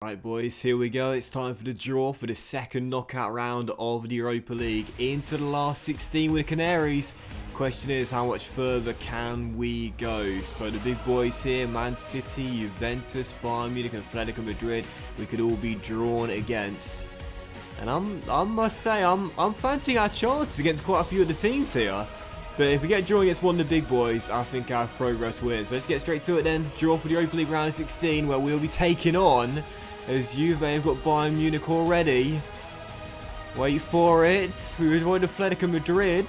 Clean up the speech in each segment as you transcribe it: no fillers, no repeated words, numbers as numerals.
Right boys, here we go. It's time for the draw for the second knockout round of the Europa League into the last 16 with the Canaries. Question is, how much further can we go? So the big boys here, Man City, Juventus, Bayern Munich and Atletico Madrid, we could all be drawn against. And I must say, I'm fancying our chances against quite a few of the teams here. But if we get drawn against one of the big boys, I think our progress wins. So let's get straight to it then. Draw for the Europa League round of 16, where we'll be taking on, as Juve have got Bayern Munich already. Wait for it. We were going to Atletico Madrid.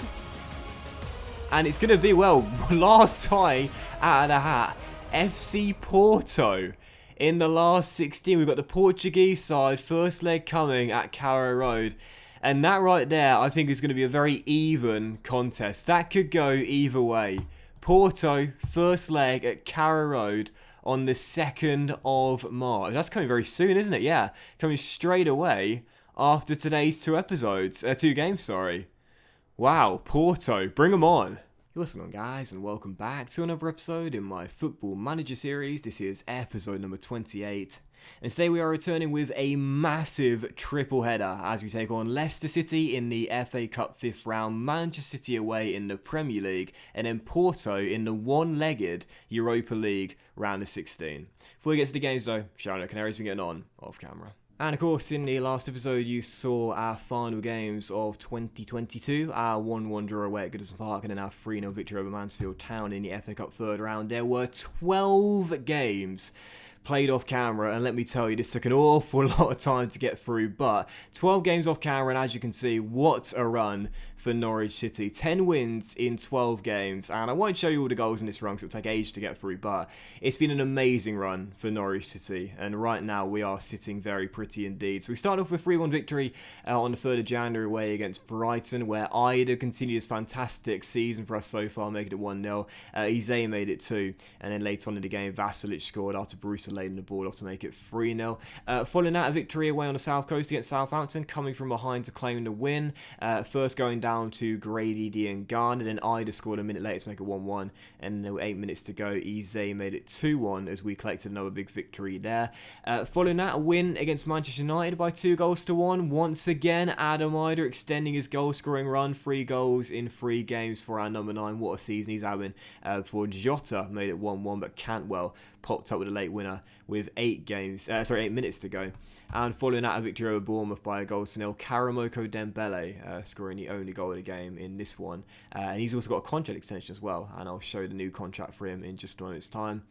And it's going to be, well, last tie out of the hat. FC Porto. In the last 16, we've got the Portuguese side, first leg coming at Carrow Road. And that right there, I think, is going to be a very even contest. That could go either way. Porto, first leg at Carrow Road on the 2nd of March. That's coming very soon, isn't it? Yeah, coming straight away after today's two games, sorry. Wow, Porto, bring them on. What's going on, guys, and welcome back to another episode in my Football Manager series. This is episode number 28. And today we are returning with a massive triple header as we take on Leicester City in the FA Cup 5th round, Manchester City away in the Premier League, and then Porto in the one-legged Europa League round of 16. Before we get to the games though, shouting out Canaries been getting on off camera. And of course, in the last episode, you saw our final games of 2022, our 1-1 draw away at Goodison Park, and then our 3-0 victory over Mansfield Town in the FA Cup 3rd round. There were 12 games played off camera, and let me tell you, this took an awful lot of time to get through, but 12 games off camera, and as you can see, what a run for Norwich City. 10 wins in 12 games, and I won't show you all the goals in this run because it'll take ages to get through, but it's been an amazing run for Norwich City, and right now we are sitting very pretty indeed. So we start off with a 3-1 victory on the 3rd of January away against Brighton, where Ida continued his fantastic season for us so far, making it 1-0. Eze made it 2, and then later on in the game, Vasilic scored after Bruce had laid the ball off to make it 3-0. Following that, a victory away on the South Coast against Southampton, coming from behind to claim the win. First going down to Grady Diangana, and then Ida scored a minute later to make it 1-1, and there were 8 minutes to go. Eze made it 2-1 as we collected another big victory there. Following that, a win against Manchester United by 2-1. Once again, Adam Ida extending his goal-scoring run, 3 goals in 3 games for our number 9. What a season he's having. For Jota made it 1-1, but Cantwell popped up with a late winner with 8 minutes to go. And following that, a victory over Bournemouth by a goal to nil. Karamoko Dembele scoring the only goal of the game in this one. And he's also got a contract extension as well, and I'll show the new contract for him in just a moment's time.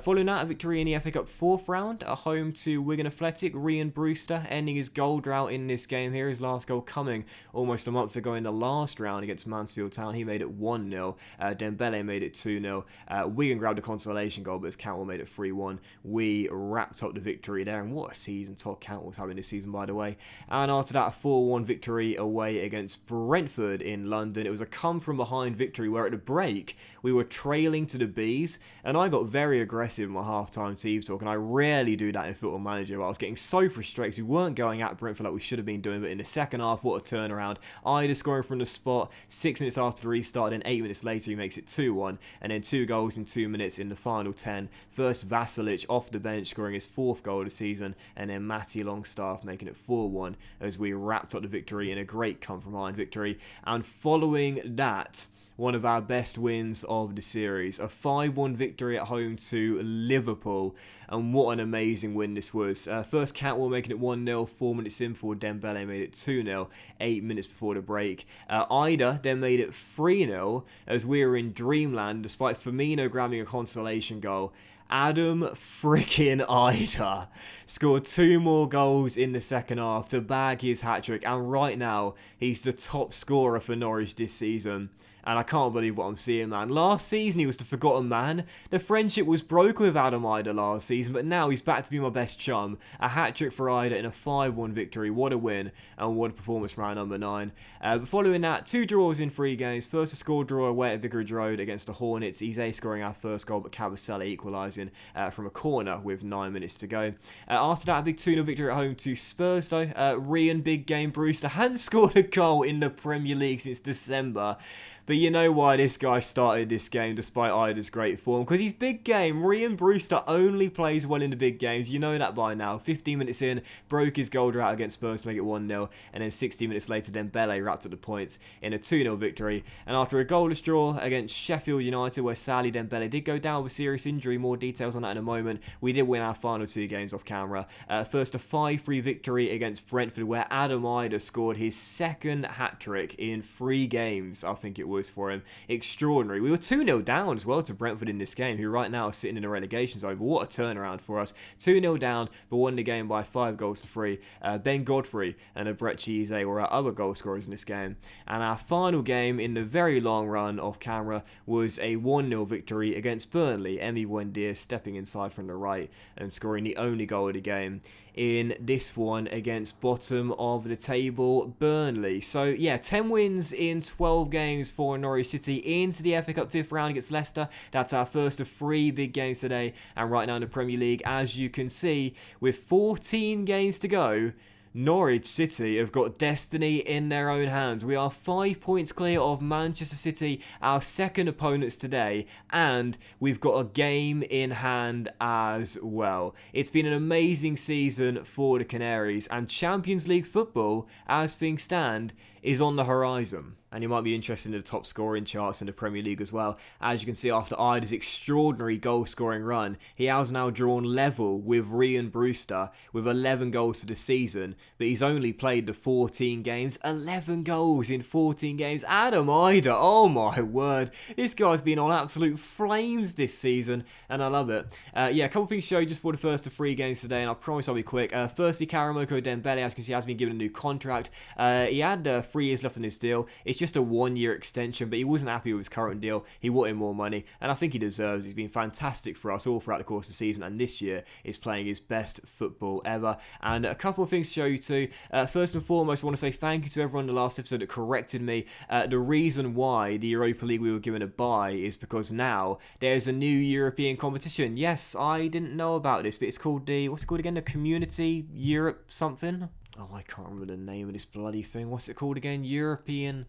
Following that, a victory in the FA Cup 4th round, at home to Wigan Athletic. Ryan Brewster ending his goal drought in this game here. His last goal coming almost a month ago in the last round against Mansfield Town. He made it 1-0. Dembele made it 2-0. Wigan grabbed a consolation goal, but as Cantwell made it 3-1. We wrapped up the victory there, and what a season Todd Cantwell's having this season, by the way. And after that, a 4-1 victory away against Brentford in London. It was a come-from-behind victory where at the break, we were trailing to the Bees, and I got very aggressive in my half-time team talk, and I rarely do that in Football Manager, but I was getting so frustrated. We weren't going at Brentford like we should have been doing, but in the second half, what a turnaround. Ida scoring from the spot, 6 minutes after the restart, then 8 minutes later, he makes it 2-1, and then 2 goals in 2 minutes in the final 10. First, Vasilic off the bench, scoring his 4th goal of the season, and then Matty Longstaff making it 4-1 as we wrapped up the victory in a great come-from-behind victory. And following that, one of our best wins of the series, a 5-1 victory at home to Liverpool, and what an amazing win this was. First, Cantwell making it 1-0, 4 minutes in for Dembele made it 2-0, 8 minutes before the break. Ida then made it 3-0 as we were in dreamland despite Firmino grabbing a consolation goal. Adam freaking Ida scored 2 more goals in the second half to bag his hat-trick, and right now he's the top scorer for Norwich this season. And I can't believe what I'm seeing, man. Last season, he was the forgotten man. The friendship was broken with Adam Ida last season, but now he's back to be my best chum. A hat-trick for Ida in a 5-1 victory. What a win, and what a performance from our number 9. But following that, 2 draws in 3 games. First, a score draw away at Vicarage Road against the Hornets. Eze scoring our first goal, but Cabasella equalising from a corner with 9 minutes to go. After that, a big 2-0 victory at home to Spurs, though. Ryan Big Game Brewster hadn't scored a goal in the Premier League since December. But you know why this guy started this game despite Ida's great form? Because he's big game. Ryan Brewster only plays well in the big games. You know that by now. 15 minutes in, broke his goal drought against Spurs to make it 1-0. And then 60 minutes later, Dembele wrapped up the points in a 2-0 victory. And after a goalless draw against Sheffield United, where sadly Dembele did go down with a serious injury, more details on that in a moment, we did win our final 2 games off camera. First, a 5-3 victory against Brentford, where Adam Ida scored his second hat-trick in 3 games, I think it was, for him. Extraordinary. We were 2-0 down as well to Brentford in this game, who right now are sitting in a relegation zone. But what a turnaround for us. 2-0 down, but won the game by 5 goals to 3. Ben Godfrey and Brett Cheese were our other goal scorers in this game. And our final game in the very long run off camera was a 1-0 victory against Burnley. Emi Buendia stepping inside from the right and scoring the only goal of the game in this one against bottom of the table Burnley. So yeah, 10 wins in 12 games for Norwich City into the FA Cup 5th round against Leicester. That's our first of 3 big games today. And right now in the Premier League, as you can see, with 14 games to go, Norwich City have got destiny in their own hands. We are 5 points clear of Manchester City, our second opponents today, and we've got a game in hand as well. It's been an amazing season for the Canaries, and Champions League football, as things stand, is on the horizon. And you might be interested in the top scoring charts in the Premier League as well. As you can see, after Ida's extraordinary goal-scoring run, he has now drawn level with Ryan Brewster with 11 goals for the season, but he's only played the 14 games. 11 goals in 14 games. Adam Ida, oh my word. This guy's been on absolute flames this season, and I love it. Yeah, a couple of things to show you just for the first of 3 games today, and I promise I'll be quick. Firstly, Karamoko Dembele, as you can see, has been given a new contract. He had 3 years left on his deal. It's just a 1-year extension, but he wasn't happy with his current deal. He wanted more money, and I think he deserves. He's been fantastic for us all throughout the course of the season, and this year is playing his best football ever. And a couple of things to show you too. First and foremost, I want to say thank you to everyone in the last episode that corrected me. The reason why the Europa League we were given a bye is because now there's a new European competition. Yes, I didn't know about this, but it's called what's it called again? The Community Europe something? Oh, I can't remember the name of this bloody thing. What's it called again? European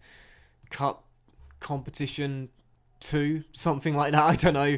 Cup Competition 2, something like that. I don't know.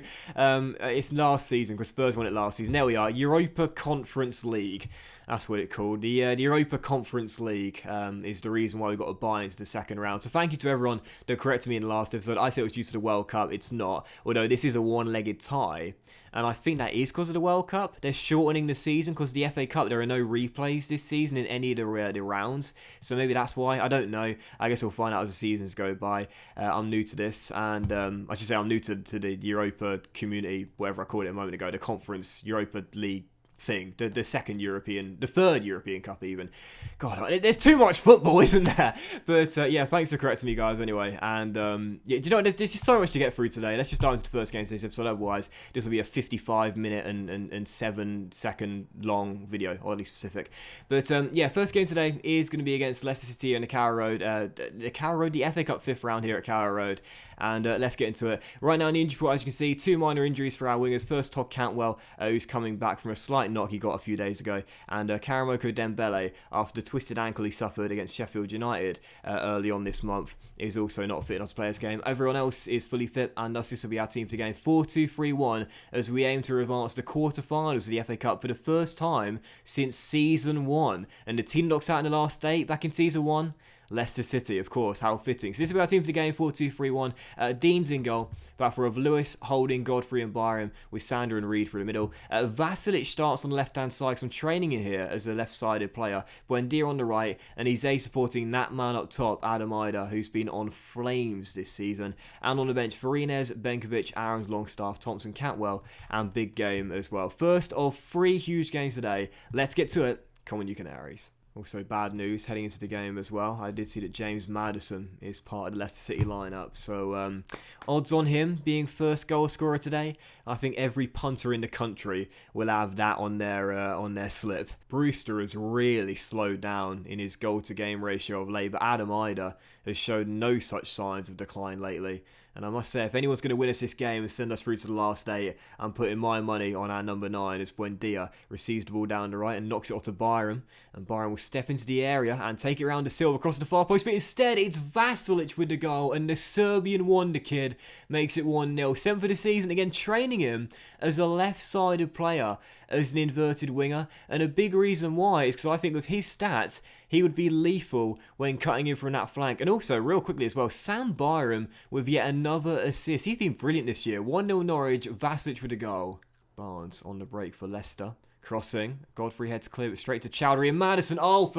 It's last season because Spurs won it last season. There we are. Europa Conference League. That's what it's called. The Europa Conference League is the reason why we got a bye into the second round. So thank you to everyone that corrected me in the last episode. I said it was due to the World Cup. It's not. Although this is a one-legged tie. And I think that is because of the World Cup. They're shortening the season because the FA Cup, there are no replays this season in any of the rounds. So maybe that's why. I don't know. I guess we'll find out as the seasons go by. I'm new to this. And I should say I'm new to the Europa Community, whatever I called it a moment ago, the Conference Europa League thing, the third European Cup even. God, there's too much football, isn't there? But yeah, thanks for correcting me, guys, anyway. And yeah, do you know what, there's just so much to get through today. Let's just dive into the first game of this episode, otherwise this will be a 55-minute and 7-second long video, or at least specific. But yeah, first game today is going to be against Leicester City on the Carrow Road, the FA Cup 5th round here at Carrow Road. And let's get into it. Right now in the injury report, as you can see, 2 minor injuries for our wingers. First, Todd Cantwell, who's coming back from a slight knock he got a few days ago. And Karamoko Dembele, after the twisted ankle he suffered against Sheffield United early on this month, is also not fit enough to play this game. Everyone else is fully fit, and thus this will be our team for the game. 4-2-3-1 as we aim to advance the quarter-finals of the FA Cup for the first time since Season 1. And the team knocks out in the last 8 back in Season 1. Leicester City, of course, how fitting. So this will be our team for the game, 4-2-3-1. Dean's in goal, back for of Lewis, Holding, Godfrey and Byram, with Sander and Reed through the middle. Vasilic starts on the left-hand side, some training in here as a left-sided player. Buendia on the right, and Ize supporting that man up top, Adam Ida, who's been on flames this season. And on the bench, Farines, Benkovic, Aarons, Longstaff, Thompson, Cantwell, and Big Game as well. First of 3 huge games today. Let's get to it. Come on, you Canaries. Also, bad news heading into the game as well. I did see that James Maddison is part of the Leicester City lineup. So, odds on him being first goal scorer today. I think every punter in the country will have that on their slip. Brewster has really slowed down in his goal-to-game ratio of late, but Adam Ida has shown no such signs of decline lately. And I must say, if anyone's going to win us this game and send us through to the last 8, I'm putting my money on our number 9 as Buendia receives the ball down the right and knocks it off to Byram. And Byram will step into the area and take it around to Silva across the far post. But instead, it's Vasilic with the goal. And the Serbian wonder kid makes it 1-0. Sent for the season, again training him as a left-sided player, as an inverted winger. And a big reason why is because I think with his stats, he would be lethal when cutting in from that flank. And also, real quickly as well, Sam Byram with yet another assist. He's been brilliant this year. 1-0 Norwich, Vasilic with a goal. Barnes on the break for Leicester. Crossing. Godfrey heads clear it straight to Chowdhury and Maddison. Oh,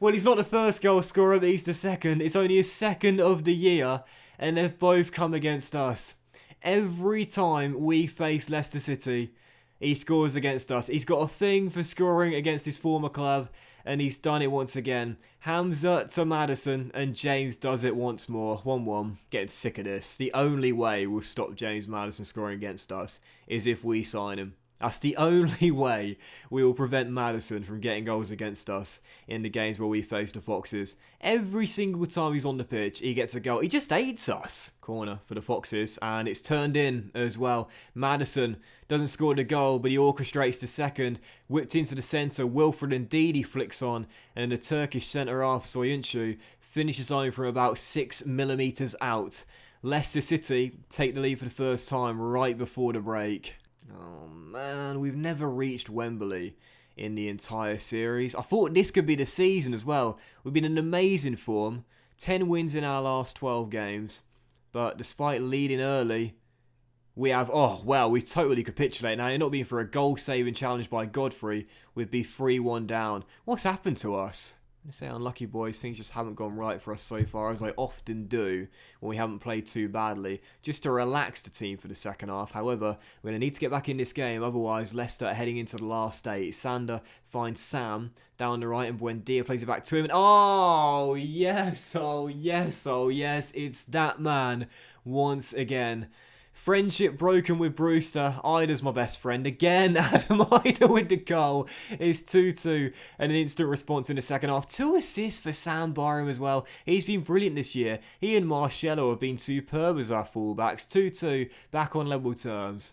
well, he's not the first goal scorer, but he's the second. It's only his second of the year, and they've both come against us. Every time we face Leicester City, he scores against us. He's got a thing for scoring against his former club, and he's done it once again. Hamza to Maddison, and James does it once more. 1-1. Getting sick of this. The only way we'll stop James Maddison scoring against us is if we sign him. That's the only way we will prevent Maddison from getting goals against us in the games where we face the Foxes. Every single time he's on the pitch, he gets a goal. He just hates us. Corner for the Foxes, and it's turned in as well. Maddison doesn't score the goal, but he orchestrates the second. Whipped into the centre, Wilfred Ndidi flicks on, and the Turkish centre-half Soyuncu finishes home from about 6mm out. Leicester City take the lead for the first time right before the break. Oh man, we've never reached Wembley in the entire series. I thought this could be the season as well. We've been in amazing form. 10 wins in our last 12 games. But despite leading early, we have... Oh, well, we totally capitulated. Now, not being for a goal-saving challenge by Godfrey, we'd be 3-1 down. What's happened to us? I say unlucky boys, things just haven't gone right for us so far, as I often do when we haven't played too badly, just to relax the team for the second half. However, we're going to need to get back in this game, otherwise Leicester are heading into the last 8. Sander finds Sam down the right and Buendia plays it back to him. And oh yes, oh yes, oh yes, it's that man once again. Friendship broken with Brewster. Ida's my best friend. Again, Adam Ida with the goal. It's 2-2 and an instant response in the second half. 2 assists for Sam Byram as well. He's been brilliant this year. He and Marcelo have been superb as our fullbacks. 2-2, back on level terms.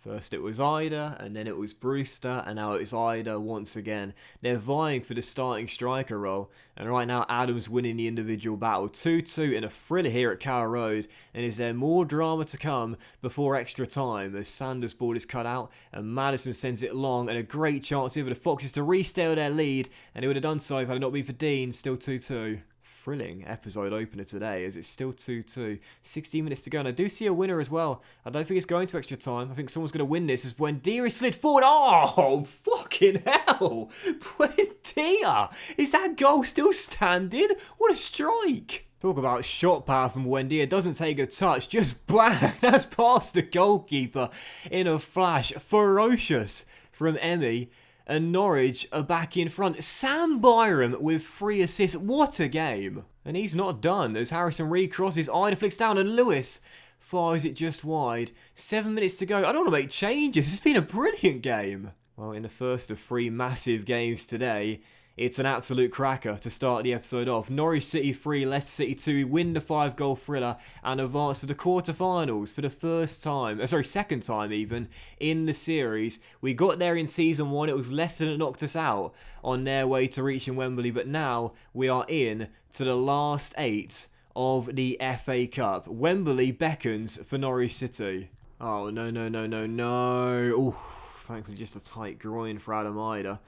First it was Ida, and then it was Brewster, and now it's Ida once again. They're vying for the starting striker role, and right now Adam's winning the individual battle. 2-2 in a thriller here at Carrow Road, and is there more drama to come before extra time as Sanders' ball is cut out, and Maddison sends it long, and a great chance here for the Foxes to re-steal their lead, and they would have done so if it had not been for Dean. Still 2-2. Thrilling episode opener today as it's still 2-2. 16 minutes to go, and I do see a winner as well. I don't think it's going to extra time. I think someone's going to win this as Buendia is slid forward. Oh, fucking hell. Buendia. Is that goal still standing? What a strike. Talk about shot power from Buendia. Doesn't take a touch, just bang. That's past the goalkeeper in a flash. Ferocious from Emmy. And Norwich are back in front. Sam Byram with 3 assists. What a game. And he's not done as Harrison Reed crosses. Ida flicks down and Lewis fires it just wide. 7 minutes to go. I don't want to make changes. It's been a brilliant game. Well, in the first of 3 massive games today, it's an absolute cracker to start the episode off. Norwich City 3, Leicester City 2, win the 5-goal thriller and advance to the quarterfinals for the second time even, in the series. We got there in Season 1, it was Leicester that knocked us out on their way to reaching Wembley, but now we are in to the last 8 of the FA Cup. Wembley beckons for Norwich City. Oh, no. Ooh, thankfully just a tight groin for Adam Ida.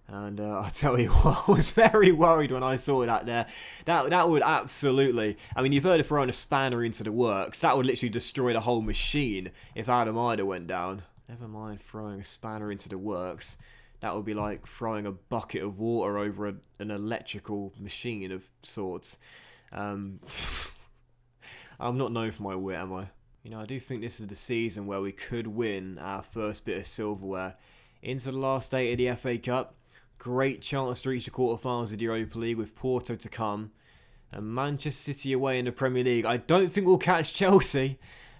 And I tell you what, I was very worried when I saw that there. That would absolutely... I mean, you've heard of throwing a spanner into the works. That would literally destroy the whole machine if Adam Ida went down. Never mind throwing a spanner into the works. That would be like throwing a bucket of water over an electrical machine of sorts. I'm not known for my wit, am I? You know, I do think this is the season where we could win our first bit of silverware. Into the last 8 of the FA Cup. Great chance to reach the quarterfinals of the Europa League with Porto to come. And Manchester City away in the Premier League. I don't think we'll catch Chelsea.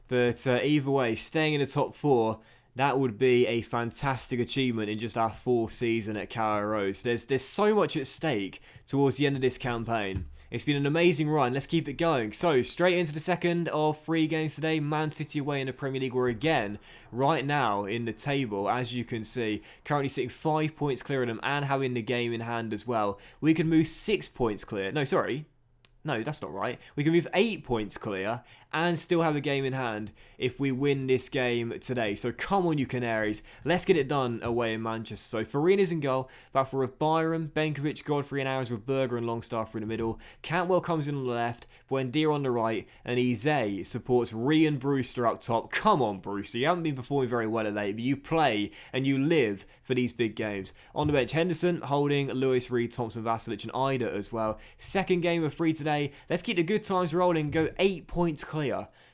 But either way, staying in the top 4, that would be a fantastic achievement in just our 4th season at Carrow Road. So there's so much at stake towards the end of this campaign. It's been an amazing run. Let's keep it going. So, straight into the second of 3 games today. Man City away in the Premier League. We're again, right now, in the table, as you can see. Currently sitting 5 points clear of them and having the game in hand as well. We could move 6 points clear. No, sorry. No, that's not right. We can move 8 points clear and still have a game in hand if we win this game today. So come on, you Canaries. Let's get it done away in Manchester. So Farina's in goal. Back for of Byram, Benkovic, Godfrey and Aaron's with Berger and Longstaff through the middle. Cantwell comes in on the left. Buendia on the right. And Eze supports Rhian Brewster up top. Come on, Brewster. You haven't been performing very well of late, but you play and you live for these big games. On the bench, Henderson, Holding, Lewis, Reed, Thompson, Vasilic and Ida as well. Second game of 3 today. Let's keep the good times rolling. Go 8 points clear.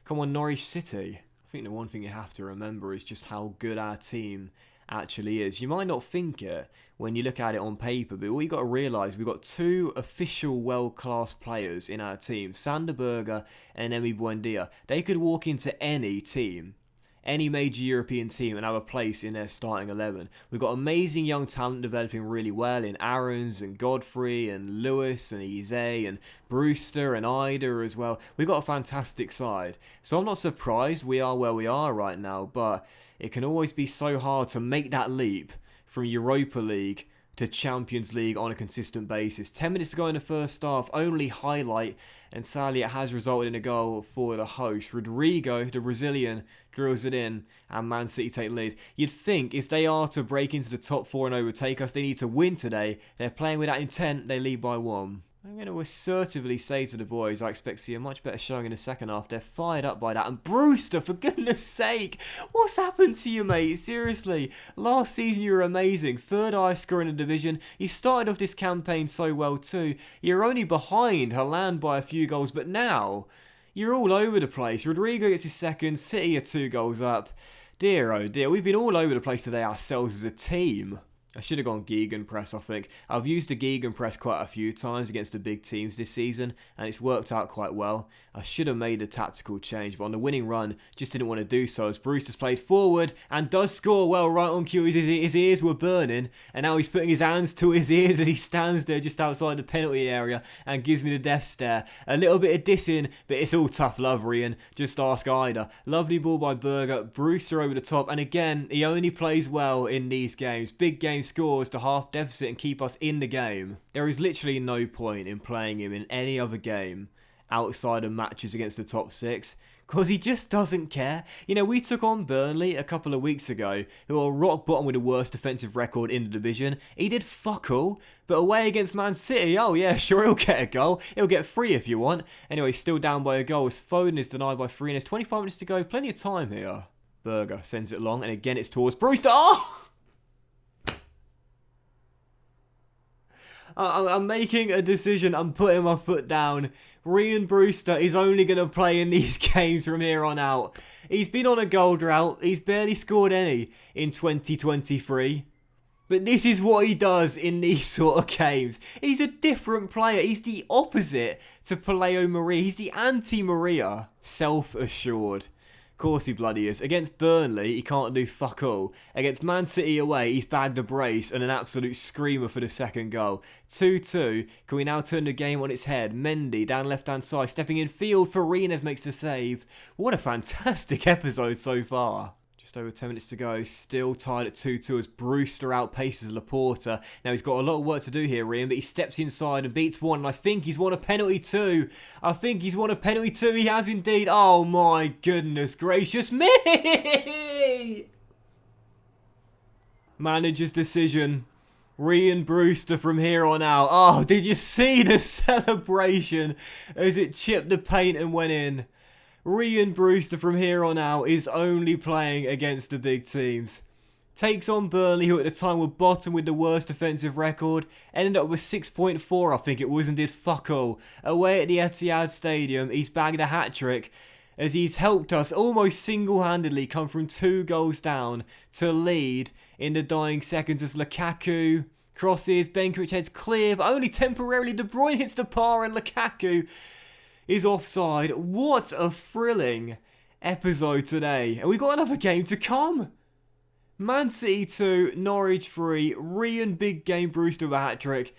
Come on, Norwich City. I think the one thing you have to remember is just how good our team actually is. You might not think it when you look at it on paper, but what you got to realise, we've got 2 official world-class players in our team, Sander Berger and Emi Buendia. They could walk into any team, any major European team, and have a place in their starting 11. We've got amazing young talent developing really well in Aarons and Godfrey and Lewis and Eze and Brewster and Ida as well. We've got a fantastic side. So I'm not surprised we are where we are right now, but it can always be so hard to make that leap from Europa League to Champions League on a consistent basis. 10 minutes to go in the first half, only highlight, and sadly it has resulted in a goal for the host. Rodrigo, the Brazilian, drills it in, and Man City take the lead. You'd think if they are to break into the top 4 and overtake us, they need to win today. They're playing with that intent, they lead by 1. I'm going to assertively say to the boys, I expect to see a much better showing in the second half. They're fired up by that. And Brewster, for goodness sake, what's happened to you, mate? Seriously, last season you were amazing. 3rd highest scorer in the division. You started off this campaign so well too. You're only behind Haaland by a few goals, but now you're all over the place. Rodrigo gets his second. City are 2 goals up. Dear oh dear, we've been all over the place today ourselves as a team. I should have gone Gegenpress, I think. I've used the Gegenpress quite a few times against the big teams this season, and it's worked out quite well. I should have made the tactical change, but on the winning run, just didn't want to do so as Brewster's played forward and does score well right on cue. His ears were burning, and now he's putting his hands to his ears as he stands there just outside the penalty area and gives me the death stare. A little bit of dissing, but it's all tough love, Rhian. Just ask Ida. Lovely ball by Berger. Brewster over the top, and again, he only plays well in these games. Big games scores to half deficit and keep us in the game. There is literally no point in playing him in any other game outside of matches against the top 6 because he just doesn't care. You know, we took on Burnley a couple of weeks ago, who are rock bottom with the worst defensive record in the division. He did fuck all, but away against Man City, oh yeah, sure, he'll get a goal. He'll get 3 if you want. Anyway, still down by a goal as Foden is denied by 3 and there's 25 minutes to go. Plenty of time here. Berger sends it long and again it's towards Brewster. Oh! I'm making a decision. I'm putting my foot down. Rhian Brewster is only going to play in these games from here on out. He's been on a goal drought. He's barely scored any in 2023. But this is what he does in these sort of games. He's a different player. He's the opposite to Paleo Maria. He's the anti-Maria. Self-assured. Of course he bloody is. Against Burnley, he can't do fuck all. Against Man City away, he's bagged a brace and an absolute screamer for the second goal. 2-2. Can we now turn the game on its head? Mendy down left-hand side, stepping in field. Farines makes the save. What a fantastic episode so far. Just over 10 minutes to go, still tied at 2-2 as Brewster outpaces Laporta. Now he's got a lot of work to do here, Rhian, but he steps inside and beats 1, and I think he's won a penalty 2. I think he's won a penalty 2, he has indeed. Oh my goodness gracious me! Manager's decision. Rhian Brewster from here on out. Oh, did you see the celebration as it chipped the paint and went in? Rhian Brewster from here on out is only playing against the big teams. Takes on Burnley, who at the time were bottom with the worst defensive record. Ended up with 6.4, I think it was, and did fuck all. Away at the Etihad Stadium, he's bagged a hat-trick as he's helped us almost single-handedly come from 2 goals down to lead in the dying seconds as Lukaku crosses, Benkovic heads clear, but only temporarily. De Bruyne hits the bar and Lukaku is offside. What a thrilling episode today. And we've got another game to come. Man City 2, Norwich 3, Rhian big game Brewster with a hat-trick.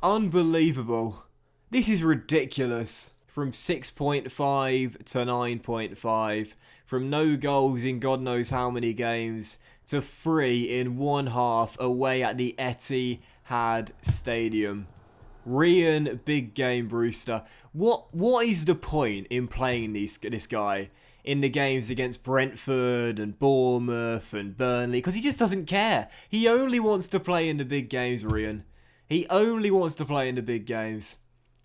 Unbelievable. This is ridiculous. From 6.5 to 9.5. From no goals in God knows how many games to 3 in one half away at the Etihad Stadium. Ryan, big game Brewster. What is the point in playing this guy in the games against Brentford and Bournemouth and Burnley? Because he just doesn't care. He only wants to play in the big games, Ryan. He only wants to play in the big games.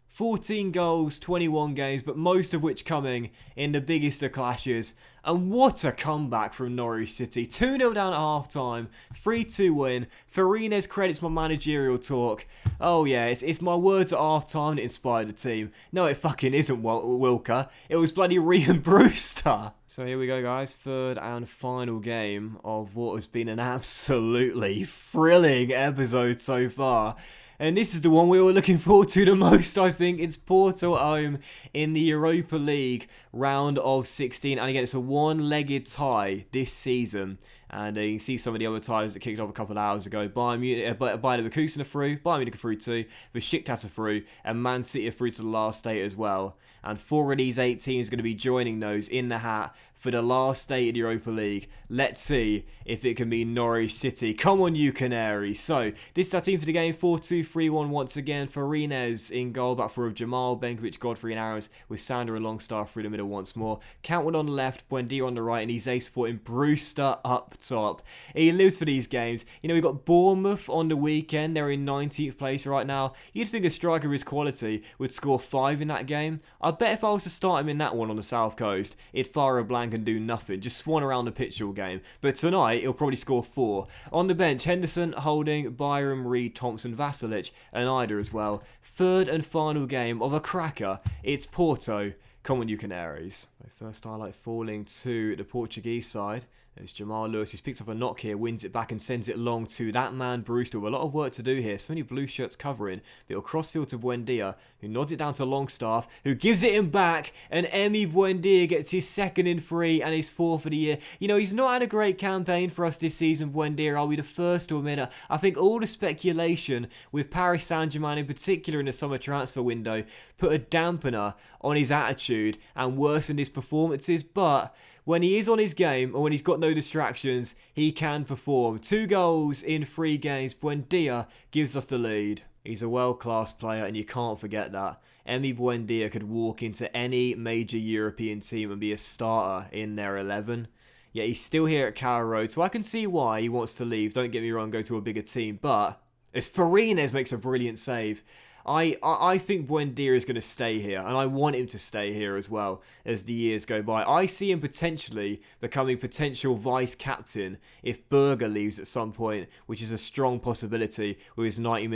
14 goals, 21 games, but most of which coming in the biggest of clashes. And what a comeback from Norwich City. 2-0 down at half-time, 3-2 win. Farina's credits my managerial talk. Oh yeah, it's my words at half-time that inspired the team. No, it fucking isn't Wilker. It was bloody Ryan Brewster. So here we go, guys. Third and final game of what has been an absolutely thrilling episode so far. And this is the one we were looking forward to the most, I think. It's Porto at home in the Europa League round of 16. And again, it's a one-legged tie this season. And you can see some of the other ties that kicked off a couple of hours ago. Bayern Leverkusen are through, Bayern Munich are through too, Besiktas are through, and Man City are through to the last 8 as well. And 4 of these 8 teams are going to be joining those in the hat for the last 8 of the Europa League. Let's see if it can be Norwich City. Come on, you Canaries. So, this is our team for the game. 4-2-3-1 once again. Farines in goal, back four of Jamal, Benkovic, Godfrey and Arrows, with Sander and Longstaff through the middle once more. Cantwell on the left, Buendia on the right, and Eze supporting Brewster up top. He lives for these games. You know, we've got Bournemouth on the weekend. They're in 19th place right now. You'd think a striker of his quality would score 5 in that game. I bet if I was to start him in that one on the South Coast, he'd fire a blank and do nothing. Just swan around the pitch all game. But tonight, he'll probably score 4. On the bench, Henderson, Holding, Byram, Reed, Thompson, Vasilic, and Ida as well. Third and final game of a cracker. It's Porto. Come on, you Canaries. My first highlight falling to the Portuguese side. It's Jamal Lewis, who's picked up a knock here, wins it back and sends it long to that man Brewster. With a lot of work to do here. So many blue shirts covering. But it'll crossfield to Buendia, who nods it down to Longstaff, who gives it him back. And Emi Buendia gets his 2nd in 3 and his 4th for the year. You know, he's not had a great campaign for us this season, Buendia. I'll be the first to admit it. I think all the speculation with Paris Saint-Germain in particular in the summer transfer window put a dampener on his attitude and worsened his performances. But when he is on his game, or when he's got no distractions, he can perform. 2 goals in 3 games. Buendia gives us the lead. He's a world-class player, and you can't forget that. Emi Buendia could walk into any major European team and be a starter in their 11. Yet he's still here at Carrow Road, so I can see why he wants to leave. Don't get me wrong, go to a bigger team. But as Farines makes a brilliant save, I think Buendia is going to stay here, and I want him to stay here as well as the years go by. I see him potentially becoming potential vice-captain if Berger leaves at some point, which is a strong possibility with his £90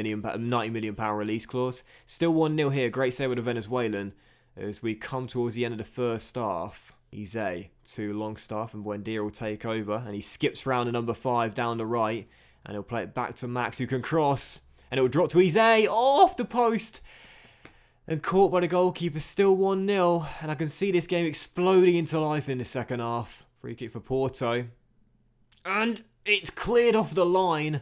million release clause. Still 1-0 here, great save with the Venezuelan as we come towards the end of the first half. Eze to Longstaff, and Buendia will take over, and he skips round to number 5 down the right, and he'll play it back to Max, who can cross. And it will drop to Eze, off the post. And caught by the goalkeeper, still 1-0. And I can see this game exploding into life in the second half. Free kick for Porto. And it's cleared off the line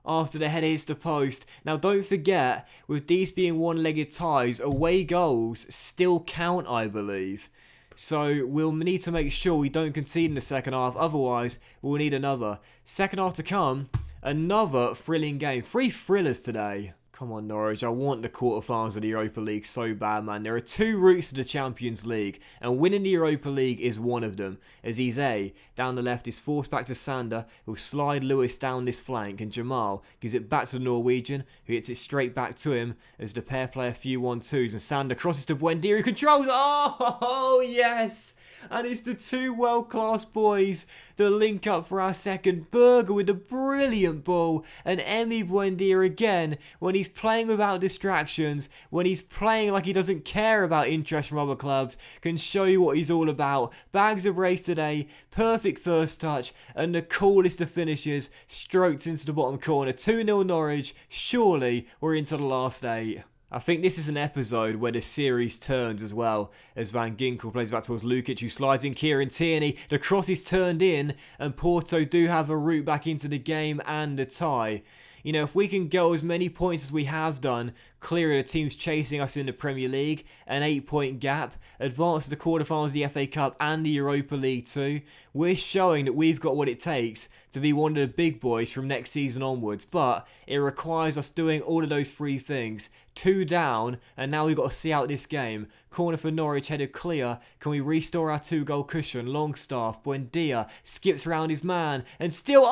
after the header hits the post. Now don't forget, with these being one-legged ties, away goals still count, I believe. So we'll need to make sure we don't concede in the second half. Otherwise, we'll need another. Second half to come. Another thrilling game. 3 thrillers today. Come on, Norwich. I want the quarterfinals of the Europa League so bad, man. There are 2 routes to the Champions League, and winning the Europa League is one of them. As Eze, down the left, is forced back to Sander, who'll slide Lewis down this flank, and Jamal gives it back to the Norwegian, who hits it straight back to him as the pair play a few 1-2s, and Sander crosses to Buendia, who controls. Oh, yes! And it's the 2 world-class boys that link up for our second. Berger with a brilliant ball. And Emi Buendia again, when he's playing without distractions, when he's playing like he doesn't care about interest from other clubs, can show you what he's all about. Bags of race today, perfect first touch, and the coolest of finishes, stroked into the bottom corner. 2-0 Norwich, surely we're into the last 8. I think this is an episode where the series turns as well, as Van Ginkel plays back towards Lukic, who slides in Kieran Tierney. The cross is turned in, and Porto do have a route back into the game and a tie. You know, if we can go as many points as we have done, clear the teams chasing us in the Premier League, an 8-point gap, advance to the quarterfinals of the FA Cup and the Europa League too, we're showing that we've got what it takes to be one of the big boys from next season onwards. But it requires us doing all of those three things. 2 down, and now we've got to see out this game. Corner for Norwich, headed clear. Can we restore our 2-goal cushion? Longstaff, Buendia skips around his man, and still,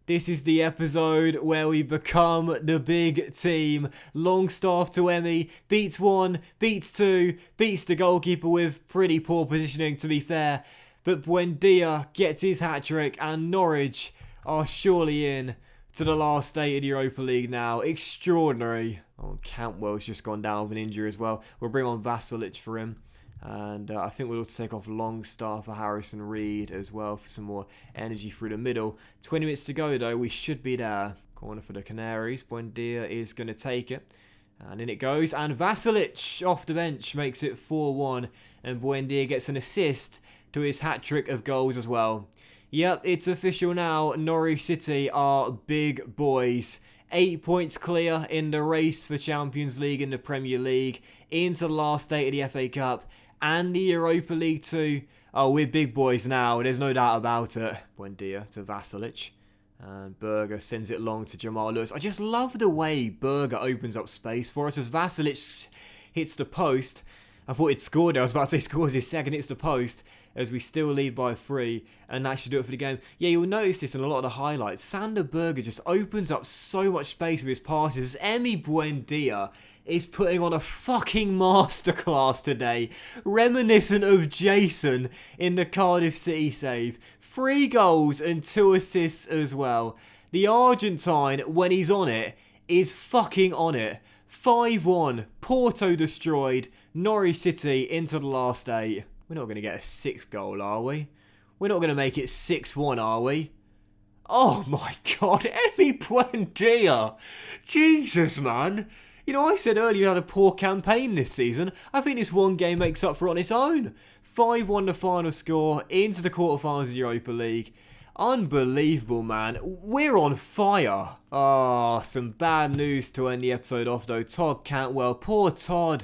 This is the episode where we become the big team. Longstaff to Emmy, beats 1, beats 2, beats the goalkeeper with pretty poor positioning to be fair. But Buendia gets his hat-trick and Norwich are surely in to the last 8 of the Europa League now. Extraordinary. Oh, Cantwell's just gone down with an injury as well. We'll bring on Vasilic for him. And I think we'll also take off Longstaff for Harrison Reed as well for some more energy through the middle. 20 minutes to go though, we should be there. Corner for the Canaries. Buendia is going to take it. And in it goes. And Vasilic off the bench makes it 4-1. And Buendia gets an assist to his hat-trick of goals as well. Yep, it's official now. Norwich City are big boys. 8 points clear in the race for Champions League in the Premier League. Into the last 8 of the FA Cup. And the Europa League too. Oh, we're big boys now. There's no doubt about it. Buendia to Vasilic. And Berger sends it long to Jamal Lewis. I just love the way Berger opens up space for us as Vasilic hits the post. I thought he'd scored there. I was about to say scores his second, hits the post as we still lead by 3. And that should do it for the game. Yeah, you'll notice this in a lot of the highlights. Sander Berger just opens up so much space with his passes. Emi Buendia is putting on a fucking masterclass today. Reminiscent of Jason in the Cardiff City save. 3 goals and 2 assists as well. The Argentine, when he's on it, is fucking on it. 5-1. Porto destroyed. Norwich City into the last 8. We're not going to get a 6th goal, are we? We're not going to make it 6-1, are we? Oh my god, Emi Buendia. Jesus, man. You know, I said earlier you had a poor campaign this season. I think this one game makes up for it on its own. 5-1 the final score, into the quarterfinals of the Europa League. Unbelievable, man. We're on fire. Oh, some bad news to end the episode off, though. Todd Cantwell. Poor Todd.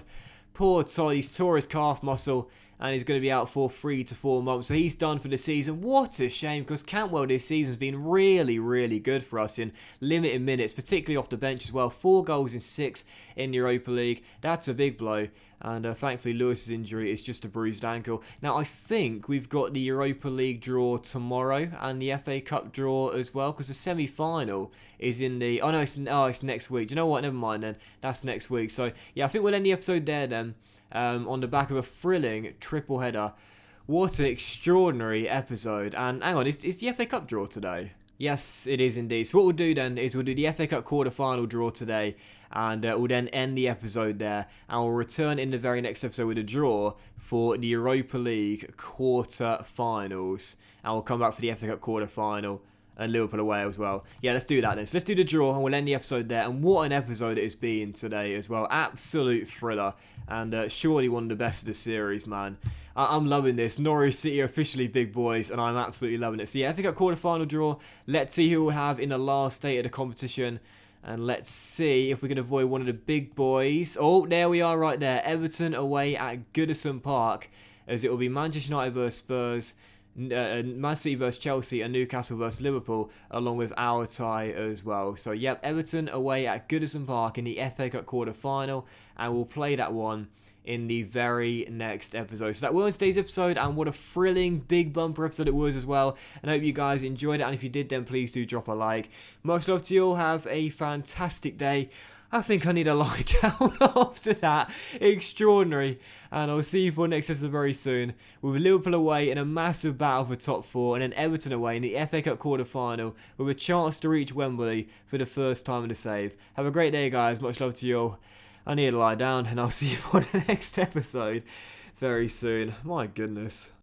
Poor Todd. He's tore his calf muscle and he's going to be out for 3 to 4 months. So he's done for the season. What a shame, because Cantwell this season has been really, really good for us in limited minutes, particularly off the bench as well. 4 goals in 6 in the Europa League. That's a big blow. And thankfully Lewis's injury is just a bruised ankle. Now I think we've got the Europa League draw tomorrow and the FA Cup draw as well, because the semi-final is in the... Oh no, it's next week. Do you know what? Never mind then. That's next week. So yeah, I think we'll end the episode there then. On the back of a thrilling triple header. What an extraordinary episode. And hang on, is the FA Cup draw today? Yes, it is indeed. So what we'll do then is we'll do the FA Cup quarter-final draw today, and we'll then end the episode there, and we'll return in the very next episode with a draw for the Europa League quarter-finals, and we'll come back for the FA Cup quarter-final and Liverpool away as well. Yeah, let's do that then. So let's do the draw and we'll end the episode there. And what an episode it has been today as well. Absolute thriller. And surely one of the best of the series, man. I'm loving this. Norwich City are officially big boys and I'm absolutely loving it. So yeah, FA Cup quarter-final draw. Let's see who we'll have in the last state of the competition. And let's see if we can avoid one of the big boys. Oh, there we are right there. Everton away at Goodison Park. As it will be Manchester United versus Spurs, Man City versus Chelsea, and Newcastle versus Liverpool, along with our tie as well. So yep, Everton away at Goodison Park in the FA Cup quarter-final, and we'll play that one in the very next episode. So that will end today's episode, and what a thrilling big bumper episode it was as well. And I hope you guys enjoyed it, and if you did, then please do drop a like. Much love to you all. Have a fantastic day. I think I need a lie down after that. Extraordinary. And I'll see you for the next episode very soon. With Liverpool away in a massive battle for top 4. And then Everton away in the FA Cup quarter-final with a chance to reach Wembley for the first time in the save. Have a great day, guys. Much love to you all. I need to lie down. And I'll see you for the next episode very soon. My goodness.